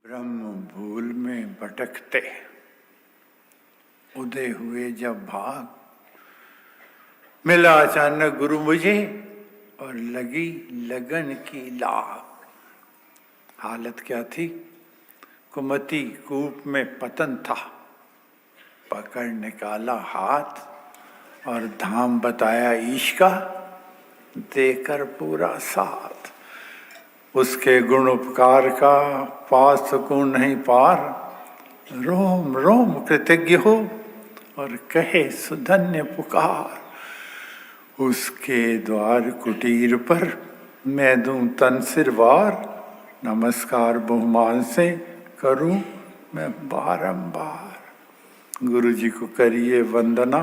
ब्रह्म भूल में भटकते उदय हुए जब भाग, मिला अचानक गुरु मुझे और लगी लगन की लाग। हालत क्या थी? कुमति कूप में पतन था, पकड़ निकाला हाथ और धाम बताया ईश का, देकर पूरा साथ। उसके गुण उपकार का पा सकूं नहीं पार, रोम रोम कृतज्ञ हो और कहे सुधन्य पुकार। उसके द्वार कुटीर पर मैं दूं तन सिर वार, नमस्कार बहुमान से करूं मैं बारंबार। गुरु जी को करिए वंदना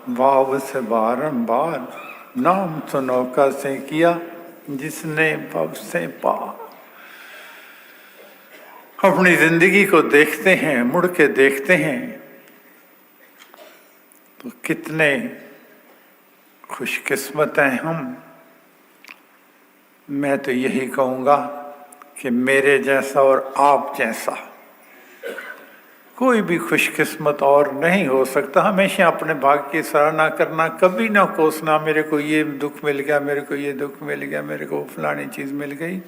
भाव से बारंबार, नाम सुनौका से किया जिसने भव से पार। अपनी जिंदगी को देखते हैं, मुड़ के देखते हैं तो कितने खुशकिस्मत हैं हम। मैं तो यही कहूँगा कि मेरे जैसा और आप जैसा कोई भी खुशकिस्मत और नहीं हो सकता। हमेशा अपने भाग्य की सराहना करना, कभी ना कोसना मेरे को ये दुख मिल गया, मेरे को ये दुख मिल गया, मेरे को फलानी चीज़ मिल गई।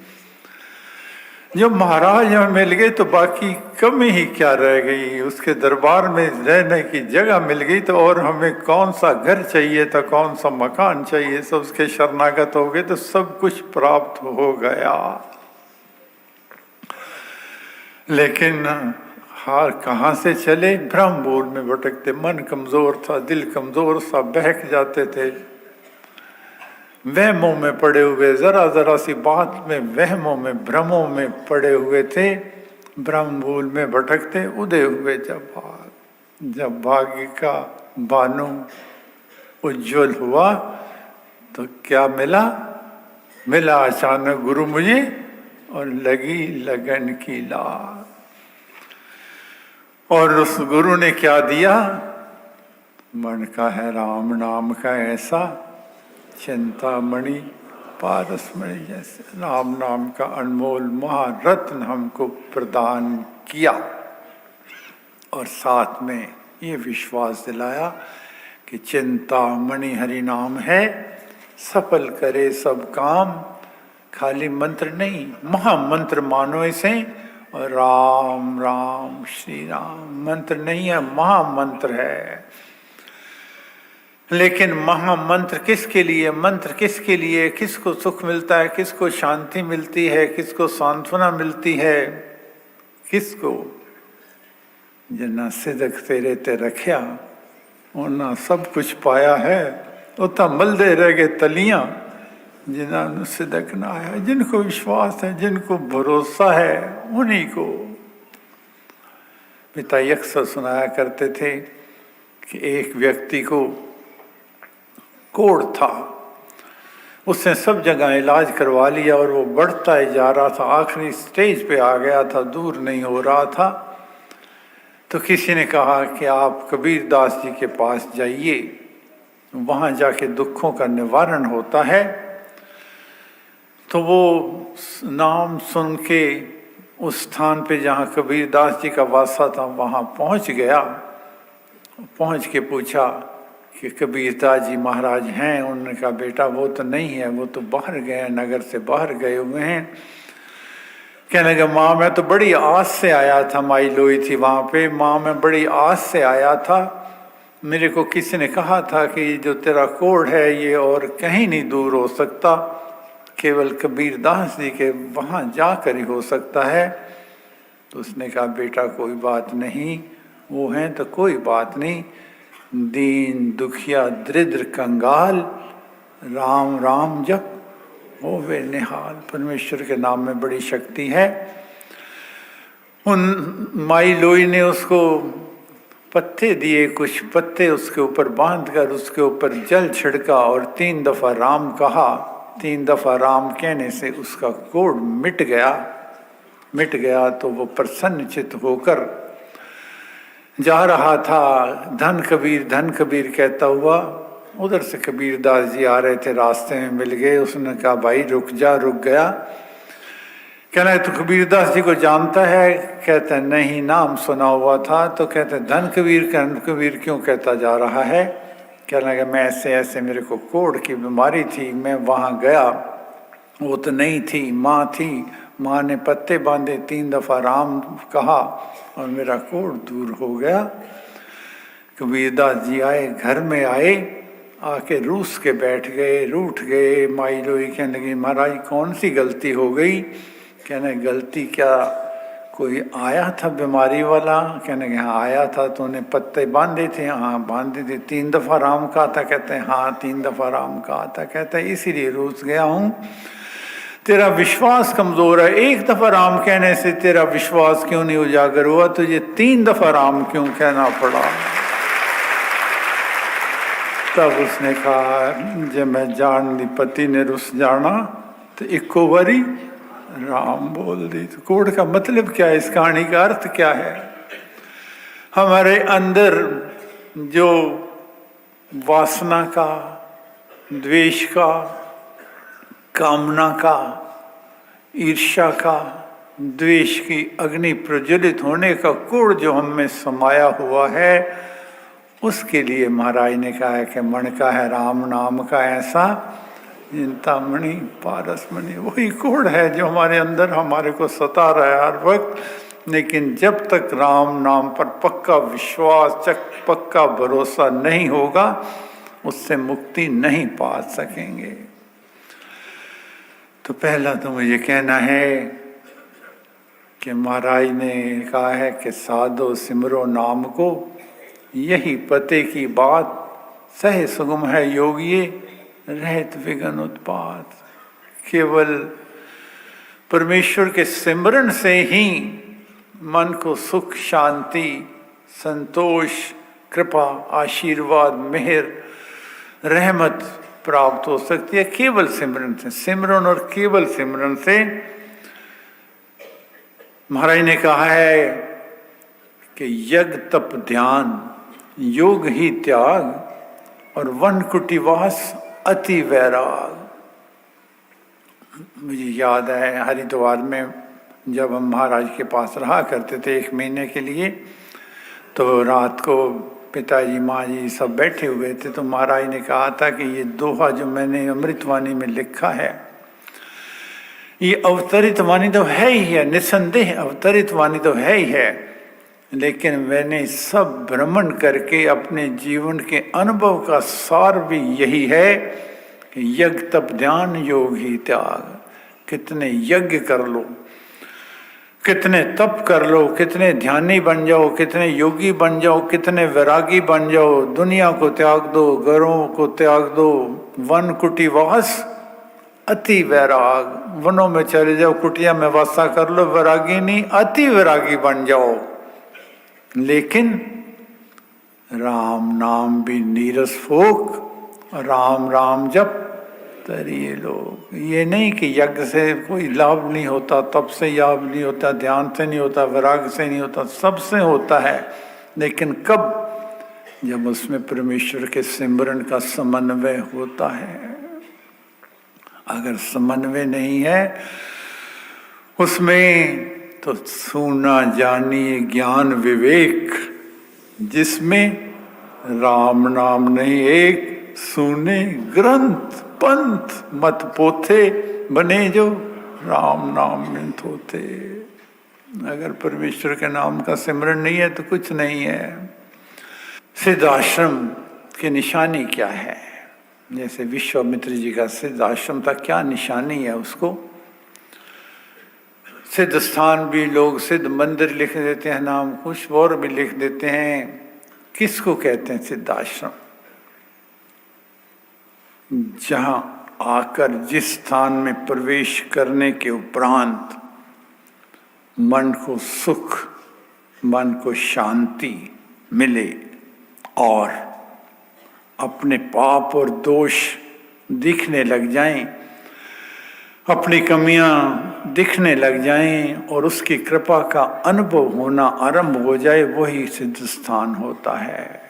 जब महाराज हमें मिल गए तो बाकी कमी ही क्या रह गई। उसके दरबार में रहने की जगह मिल गई तो और हमें कौन सा घर चाहिए था, कौन सा मकान चाहिए। सब उसके शरणागत हो गए तो सब कुछ प्राप्त हो गया। लेकिन हार कहाँ से चले? भ्रम भूल में भटकते। मन कमजोर था, दिल कमजोर सा, बहक जाते थे, वहमों में पड़े हुए, जरा जरा सी बात में वहमों में भ्रमों में पड़े हुए थे। भ्रम भूल में भटकते उदय हुए जब भाग्य का बानु उज्जवल हुआ तो क्या मिला? मिला अचानक गुरु मुझे और लगी लगन की लाग। और उस गुरु ने क्या दिया? मन का है राम नाम का ऐसा, चिंतामणि पारसमणि जैसे। राम नाम का अनमोल महारत्न हमको प्रदान किया और साथ में ये विश्वास दिलाया कि चिंतामणि हरि नाम है, सफल करे सब काम। खाली मंत्र नहीं, महामंत्र मानो इसे। और राम राम श्री राम मंत्र नहीं है, महामंत्र है। लेकिन महामंत्र किसके लिए? मंत्र किसके लिए? किसको सुख मिलता है, किसको शांति मिलती है, किसको सांत्वना मिलती है? किसको? जिन्ना सिदक तेरे ते रखिया उन्ना सब कुछ पाया है। उतना मलदे रह गए तलियां जिन्होंने सिदक ना आया। जिनको विश्वास है, जिनको भरोसा है, उन्हीं को। पिता अक्सर सुनाया करते थे कि एक व्यक्ति को कोढ़ था, उसने सब जगह इलाज करवा लिया और वो बढ़ता ही जा रहा था, आखिरी स्टेज पे आ गया था, दूर नहीं हो रहा था। तो किसी ने कहा कि आप कबीर दास जी के पास जाइए, वहाँ जाके दुखों का निवारण होता है। तो वो नाम सुन के उस स्थान पे जहाँ कबीर दास जी का वासा था वहाँ पहुँच गया। पहुँच के पूछा कि कबीरदास जी महाराज हैं? उन्होंने कहा बेटा वो तो नहीं है, वो तो बाहर गए हैं, नगर से बाहर गए हुए हैं। कहने लगा माँ मैं तो बड़ी आस से आया था, माई लोई थी वहाँ पे। माँ मैं बड़ी आस से आया था, मेरे को किसी ने कहा था कि जो तेरा कोढ़ है ये और कहीं नहीं दूर हो सकता, केवल कबीरदास जी के वहाँ जाकर ही हो सकता है। तो उसने कहा बेटा कोई बात नहीं, वो हैं तो कोई बात नहीं। दीन दुखिया दरिद्र कंगाल राम राम जप होवे निहाल। परमेश्वर के नाम में बड़ी शक्ति है। उन माई लोई ने उसको पत्ते दिए, कुछ पत्ते उसके ऊपर बांधकर उसके ऊपर जल छिड़का और 3 दफा राम कहा। 3 दफा राम कहने से उसका कोढ़ मिट गया। तो वो प्रसन्नचित होकर जा रहा था, धन कबीर कहता हुआ। उधर से कबीरदास जी आ रहे थे, रास्ते में मिल गए। उसने कहा भाई रुक जा। रुक गया। कहना है तो कबीरदास जी को जानता है? कहते हैं नहीं, नाम सुना हुआ था। तो कहते हैं धन कबीर, कबीर क्यों कहता जा रहा है? कहने लगे मैं ऐसे ऐसे, मेरे को कोढ़ की बीमारी थी, मैं वहाँ गया, वो तो नहीं थी, माँ थी, माँ ने पत्ते बांधे, 3 दफ़ा राम कहा और मेरा कोढ़ दूर हो गया। कबीरदास जी आए, घर में आए, आके रूस के बैठ गए, रूठ गए। माई लोई कहने लगी महाराज कौन सी गलती हो गई? कहने गलती क्या, कोई आया था बीमारी वाला? कहने के हाँ आया था, तो उन्हें पत्ते बांधे थे? हाँ बांधे थे। 3 दफ़ा राम कहा था? कहते हैं हाँ 3 दफ़ा राम कहा था। कहते हैं इसीलिए रूस गया हूँ, तेरा विश्वास कमज़ोर है। 1 दफ़ा राम कहने से तेरा विश्वास क्यों नहीं उजागर हुआ? तुझे 3 दफ़ा राम क्यों कहना पड़ा? तब उसने कहा जब मैं जान दी पति ने रुस जाना तो इको बारी राम बोल दी। तो कोड का मतलब क्या है? इस कहानी का अर्थ क्या है? हमारे अंदर जो वासना का, द्वेष का, कामना का, ईर्ष्या का, द्वेष की अग्नि प्रज्वलित होने का कोड़ जो हम में समाया हुआ है, उसके लिए महाराज ने कहा है कि मन का है राम नाम का ऐसा, चिंतामणि पारसमणि। वही कोड़ है जो हमारे अंदर हमारे को सता रहा है हर वक्त। लेकिन जब तक राम नाम पर पक्का विश्वास, पक्का भरोसा नहीं होगा, उससे मुक्ति नहीं पा सकेंगे। तो पहला तो मुझे कहना है कि महाराज ने कहा है कि साधो सिमरो नाम को, यही पते की बात, सहे सुगम है योगिये रहत विघ्न उत्पात। केवल परमेश्वर के सिमरन से ही मन को सुख, शांति, संतोष, कृपा, आशीर्वाद, मेहर, रहमत प्राप्त हो सकती है। केवल सिमरन से, सिमरन और केवल सिमरन से। महाराज ने कहा है कि यज्ञ तप ध्यान योग ही त्याग और वन कुटिवास अति वैराग। मुझे याद है हरिद्वार में जब हम महाराज के पास रहा करते थे 1 महीने के लिए, तो रात को पिताजी माँ जी सब बैठे हुए थे, तो महाराज ने कहा था कि ये दोहा जो मैंने अमृतवाणी में लिखा है, ये अवतरित वाणी तो है ही है, निसंदेह अवतरित वाणी तो है ही है, लेकिन मैंने सब भ्रमण करके अपने जीवन के अनुभव का सार भी यही है कि यज्ञ तप ध्यान योग ही त्याग। कितने यज्ञ कर लो, कितने तप कर लो, कितने ध्यानी बन जाओ, कितने योगी बन जाओ, कितने वैरागी बन जाओ, दुनिया को त्याग दो, घरों को त्याग दो, वन कुटिवास अति वैराग। वनों में चले जाओ, कुटिया में वासा कर लो, वैरागी नहीं, अति वैरागी बन जाओ। लेकिन राम नाम भी नीरस फोक, राम राम जप तरिए लोग। ये नहीं कि यज्ञ से कोई लाभ नहीं होता, तप से लाभ नहीं होता, ध्यान से नहीं होता, वैराग से नहीं होता, सबसे होता है। लेकिन कब? जब उसमें परमेश्वर के सिमरन का समन्वय होता है। अगर समन्वय नहीं है उसमें, तो सुना जानिए ज्ञान विवेक, जिसमें राम नाम नहीं एक, सुने ग्रंथ पंथ मत पोथे, बने जो राम नाम में थोथे। अगर परमेश्वर के नाम का सिमरन नहीं है तो कुछ नहीं है। सिद्ध आश्रम की निशानी क्या है? जैसे विश्वामित्र जी का सिद्ध आश्रम था, क्या निशानी है उसको? सिद्ध स्थान भी लोग सिद्ध मंदिर लिख देते हैं, नाम कुछ और भी लिख देते हैं। किसको कहते हैं सिद्ध आश्रम? जहां आकर जिस स्थान में प्रवेश करने के उपरांत मन को सुख, मन को शांति मिले और अपने पाप और दोष दिखने लग जाएं, अपनी कमियां दिखने लग जाएं और उसकी कृपा का अनुभव होना आरंभ हो जाए, वही सिद्ध स्थान होता है।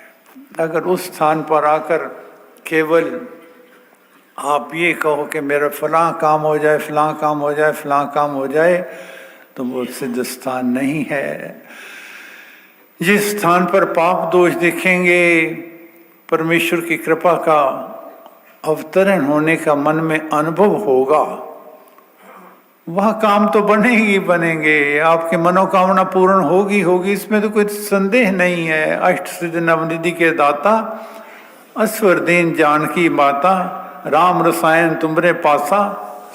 अगर उस स्थान पर आकर केवल आप ये कहो कि मेरा फलां काम हो जाए, फलां काम हो जाए, फलां काम हो जाए, तो वो सिद्ध स्थान नहीं है। जिस स्थान पर पाप दोष दिखेंगे, परमेश्वर की कृपा का अवतरण होने का मन में अनुभव होगा, वह काम तो बनेगी बनेंगे, आपकी मनोकामना पूर्ण होगी होगी, इसमें तो कोई संदेह नहीं है। अष्ट सिद्धि नवनिधि के दाता, अस्वर दीन जानकी माता, राम रसायन तुमरे पासा,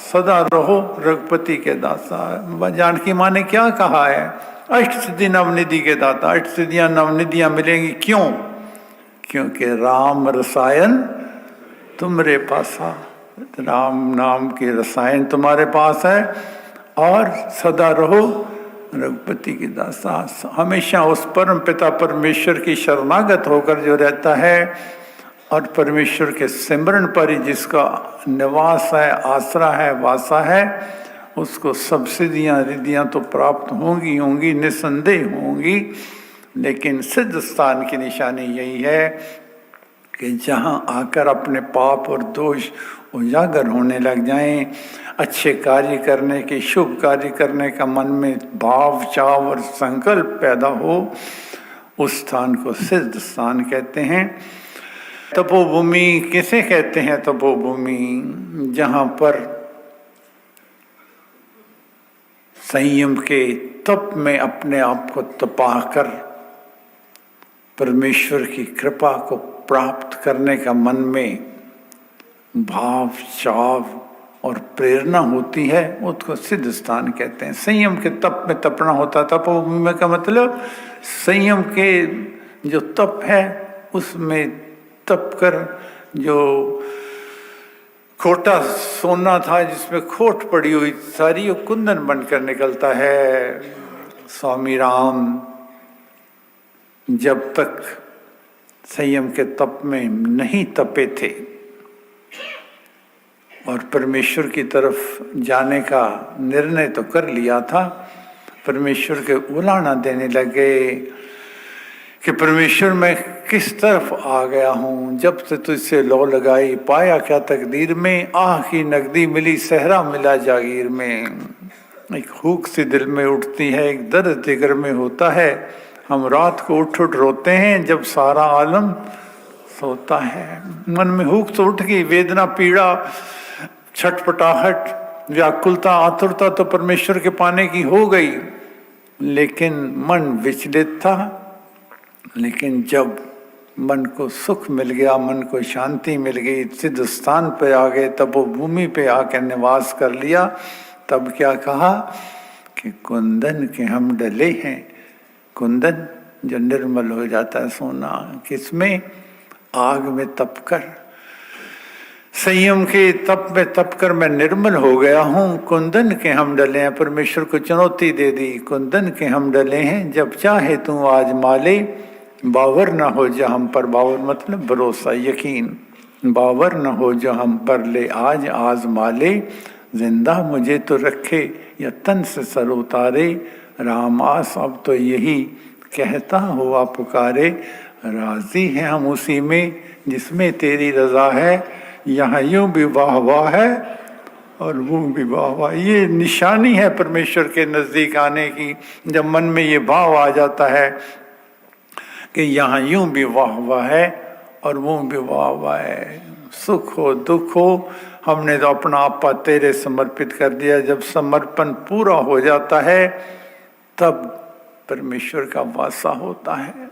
सदा रहो रघुपति के दासा। जानकी माँ ने क्या कहा है? अष्ट सिद्धि नवनिधि के दाता। अष्ट सिद्धियां नवनिधियां मिलेंगी क्यों? क्योंकि राम रसायन तुमरे पासा, राम नाम की रसायन तुम्हारे पास है, और सदा रहो रघुपति की दासा। हमेशा उस परम पिता परमेश्वर की शरणागत होकर जो रहता है और परमेश्वर के सिमरन पर ही जिसका निवास है, आसरा है, वासा है, उसको सब सिद्धियां रिद्धियां तो प्राप्त होंगी होंगी, निसंदेह होंगी। लेकिन सिद्ध स्थान की निशानी यही है कि जहाँ आकर अपने पाप और दोष उजागर होने लग जाएं, अच्छे कार्य करने के, शुभ कार्य करने का मन में भाव, चाव और संकल्प पैदा हो, उस स्थान को सिद्ध स्थान कहते हैं। तपोभूमि किसे कहते हैं? तपोभूमि जहाँ पर संयम के तप में अपने आप को तपाकर परमेश्वर की कृपा को प्राप्त करने का मन में भाव, चाव और प्रेरणा होती है, उसको सिद्ध स्थान कहते हैं। संयम के तप में तपना होता है। तपोभूमि का मतलब संयम के जो तप है उसमें तप कर, जो खोटा सोना था जिसमें खोट पड़ी हुई सारी, वो कुंदन बनकर निकलता है। स्वामी राम जब तक संयम के तप में नहीं तपे थे और परमेश्वर की तरफ जाने का निर्णय तो कर लिया था, परमेश्वर के उलाहना देने लगे कि परमेश्वर मैं किस तरफ आ गया हूँ, जब से तुझसे लौ लगाई, पाया क्या तकदीर में, आह की नगदी मिली, सहरा मिला जागीर में। एक हुक सी दिल में उठती है, एक दर्द जिगर में होता है, हम रात को उठ उठ रोते हैं जब सारा आलम सोता है। मन में हुक तो उठ गई, वेदना, पीड़ा, छटपटाहट, व्याकुलता, आतुरता तो परमेश्वर के पाने की हो गई, लेकिन मन विचलित था। लेकिन जब मन को सुख मिल गया, मन को शांति मिल गई, सिद्ध स्थान पे आ गए, तब वो भूमि पे आकर निवास कर लिया, तब क्या कहा कि कुंदन के हम डले हैं। कुंदन जो निर्मल हो जाता है सोना, किसमें? आग में तपकर, संयम के तप में तपकर मैं निर्मल हो गया हूँ। कुंदन के हम डले हैं, परमेश्वर को चुनौती दे दी, कुंदन के हम डले हैं, जब चाहे तू आज माले, बावर न हो जो हम पर, बावर मतलब भरोसा, यकीन, बावर न हो जो हम पर, ले आज आज़मा ले, जिंदा मुझे तो रखे या तन से सर उतारे, राम आस अब तो यही कहता हुआ पुकारे, राजी हैं हम उसी में जिसमें तेरी रजा है, यहाँ यूं भी वाह वाह है और वो भी वाह वाह। ये निशानी है परमेश्वर के नज़दीक आने की। जब मन में ये भाव आ जाता है कि यहाँ यूं भी वाह वाह है और वो भी वाह वाह है, सुख हो दुख हो, हमने तो अपना आपा तेरे समर्पित कर दिया। जब समर्पण पूरा हो जाता है तब परमेश्वर का वासा होता है।